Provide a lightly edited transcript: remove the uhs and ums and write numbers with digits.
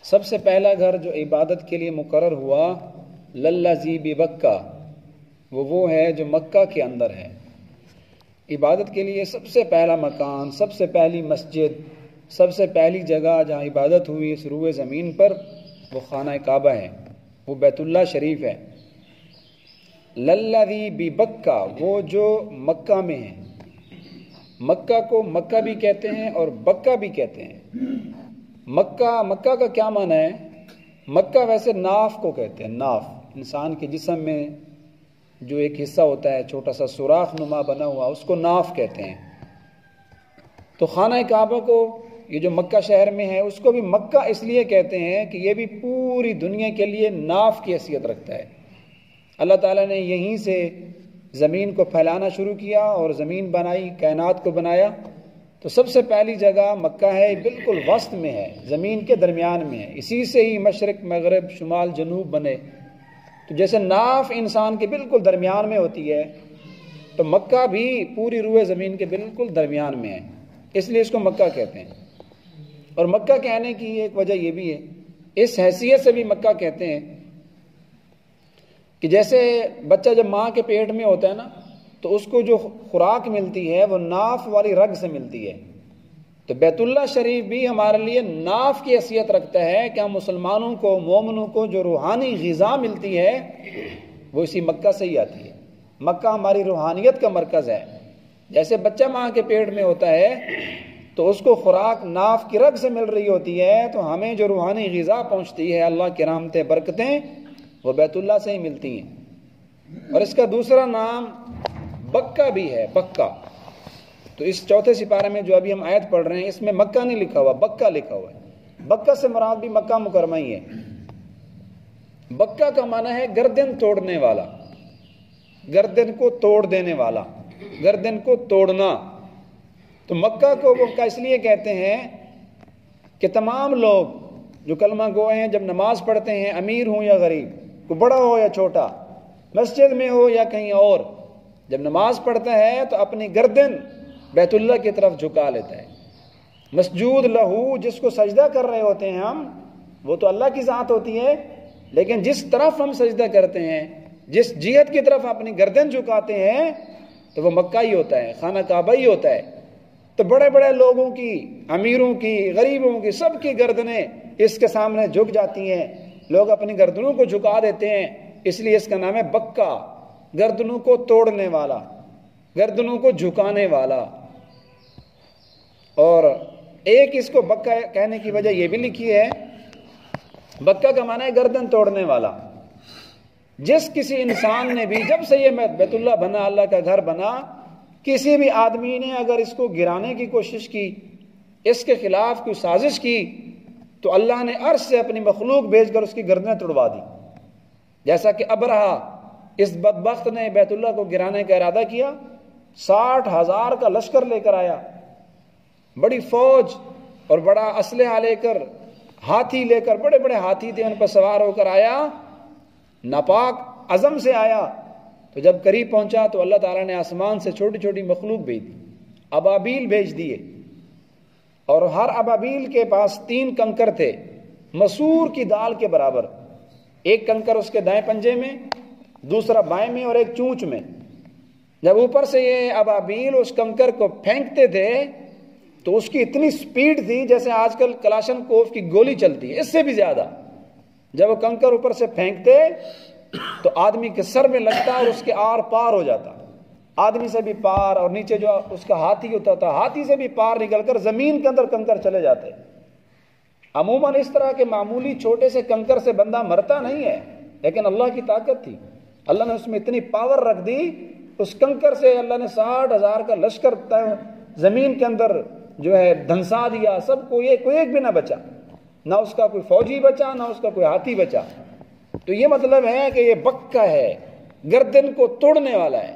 سب سے پہلا گھر جو عبادت کے لیے مقرر ہوا للذی ببکہ، وہ ہے جو مکہ کے اندر ہے۔ عبادت کے لیے سب سے پہلا مکان، سب سے پہلی مسجد، سب سے پہلی جگہ جہاں عبادت ہوئی اس روئے زمین پر وہ خانہ کعبہ ہے، وہ بیت اللہ شریف ہے۔ للذی ببکہ، وہ جو مکہ میں ہے۔ مکہ کو مکہ بھی کہتے ہیں اور بکہ بھی کہتے ہیں۔ مکہ کا کیا معنی ہے؟ مکہ ویسے ناف کو کہتے ہیں، ناف انسان کے جسم میں جو ایک حصہ ہوتا ہے چھوٹا سا سوراخ نما بنا ہوا، اس کو ناف کہتے ہیں۔ تو خانہ کعبہ کو، یہ جو مکہ شہر میں ہے، اس کو بھی مکہ اس لیے کہتے ہیں کہ یہ بھی پوری دنیا کے لیے ناف کی حیثیت رکھتا ہے۔ اللہ تعالیٰ نے یہیں سے زمین کو پھیلانا شروع کیا اور زمین بنائی، کائنات کو بنایا۔ تو سب سے پہلی جگہ مکہ ہے، بالکل وسط میں ہے، زمین کے درمیان میں ہے، اسی سے ہی مشرق مغرب شمال جنوب بنے۔ تو جیسے ناف انسان کے بالکل درمیان میں ہوتی ہے، تو مکہ بھی پوری روئے زمین کے بالکل درمیان میں ہے، اس لیے اس کو مکہ کہتے ہیں۔ اور مکہ کہنے کی ایک وجہ یہ بھی ہے، اس حیثیت سے بھی مکہ کہتے ہیں کہ جیسے بچہ جب ماں کے پیٹ میں ہوتا ہے نا، تو اس کو جو خوراک ملتی ہے وہ ناف والی رگ سے ملتی ہے۔ تو بیت اللہ شریف بھی ہمارے لیے ناف کی حیثیت رکھتا ہے کہ ہم مسلمانوں کو، مومنوں کو جو روحانی غذا ملتی ہے وہ اسی مکہ سے ہی آتی ہے۔ مکہ ہماری روحانیت کا مرکز ہے۔ جیسے بچہ ماں کے پیٹ میں ہوتا ہے تو اس کو خوراک ناف کی رگ سے مل رہی ہوتی ہے، تو ہمیں جو روحانی غذا پہنچتی ہے، اللہ کی رحمتیں برکتیں، وہ بیت اللہ سے ہی ملتی ہیں۔ اور اس کا دوسرا نام بکہ بھی ہے، بکہ۔ تو اس چوتھے سپارے میں جو ابھی ہم آیت پڑھ رہے ہیں، اس میں مکہ نہیں لکھا ہوا، بکہ لکھا ہوا ہے۔ بکہ سے مراد بھی مکہ مکرمہ ہی ہے۔ بکہ کا معنی ہے گردن توڑنے والا، گردن کو توڑ دینے والا، گردن کو توڑنا۔ تو مکہ کو مکہ اس لیے کہتے ہیں کہ تمام لوگ جو کلمہ گو ہیں جب نماز پڑھتے ہیں، امیر ہوں یا غریب، کوئی بڑا ہو یا چھوٹا، مسجد میں ہو یا کہیں اور، جب نماز پڑھتا ہے تو اپنی گردن بیت اللہ کی طرف جھکا لیتا ہے۔ مسجود لہو، جس کو سجدہ کر رہے ہوتے ہیں ہم، وہ تو اللہ کی ذات ہوتی ہے، لیکن جس طرف ہم سجدہ کرتے ہیں، جس جہت کی طرف اپنی گردن جھکاتے ہیں، تو وہ مکہ ہی ہوتا ہے، خانہ کعبہ ہی ہوتا ہے۔ تو بڑے بڑے لوگوں کی، امیروں کی، غریبوں کی، سب کی گردنیں اس کے سامنے جھک جاتی ہیں، لوگ اپنی گردنوں کو جھکا دیتے ہیں، اس لیے اس کا نام ہے بکہ، گردنوں کو توڑنے والا، گردنوں کو جھکانے والا۔ اور ایک اس کو بکہ کہنے کی وجہ یہ بھی لکھی ہے، بکہ کا معنی ہے گردن توڑنے والا۔ جس کسی انسان نے بھی، جب سے یہ بیت اللہ بنا، اللہ کا گھر بنا، کسی بھی آدمی نے اگر اس کو گرانے کی کوشش کی، اس کے خلاف کوئی سازش کی، تو اللہ نے عرش سے اپنی مخلوق بھیج کر اس کی گردنیں توڑوا دی۔ جیسا کہ ابرہہ، اس بدبخت نے بیت اللہ کو گرانے کا ارادہ کیا، 60,000 کا لشکر لے کر آیا، بڑی فوج اور بڑا اسلحہ لے کر، ہاتھی لے کر، بڑے بڑے ہاتھی تھے، ان پر سوار ہو کر آیا، ناپاک عزم سے آیا۔ تو جب قریب پہنچا تو اللہ تعالیٰ نے آسمان سے چھوٹی چھوٹی مخلوق بھیج دی، ابابیل بھیج دیے، اور ہر ابابیل کے پاس 3 کنکر تھے، مسور کی دال کے برابر۔ ایک کنکر اس کے دائیں پنجے میں، دوسرا بائیں میں، اور ایک چونچ میں۔ جب اوپر سے یہ ابابیل اس کنکر کو پھینکتے تھے تو اس کی اتنی سپیڈ تھی جیسے آج کل کلاشن کوف کی گولی چلتی ہے، اس سے بھی زیادہ۔ جب وہ کنکر اوپر سے پھینکتے تو آدمی کے سر میں لگتا اور اس کے آر پار ہو جاتا، آدمی سے بھی پار، اور نیچے جو اس کا ہاتھی ہوتا تھا، ہاتھی سے بھی پار نکل کر زمین کے اندر کنکر چلے جاتے۔ عموماً اس طرح کے معمولی چھوٹے سے کنکر سے بندہ مرتا نہیں ہے، لیکن اللہ کی طاقت تھی، اللہ نے اس میں اتنی پاور رکھ دی، اس کنکر سے اللہ نے 60,000 کا لشکر زمین کے اندر جو ہے دھنسا دیا، سب کو، کوئی ایک بھی نہ بچا، نہ اس کا کوئی فوجی بچا، نہ اس کا کوئی ہاتھی بچا۔ تو یہ مطلب ہے کہ یہ بکہ ہے، گردن کو توڑنے والا ہے۔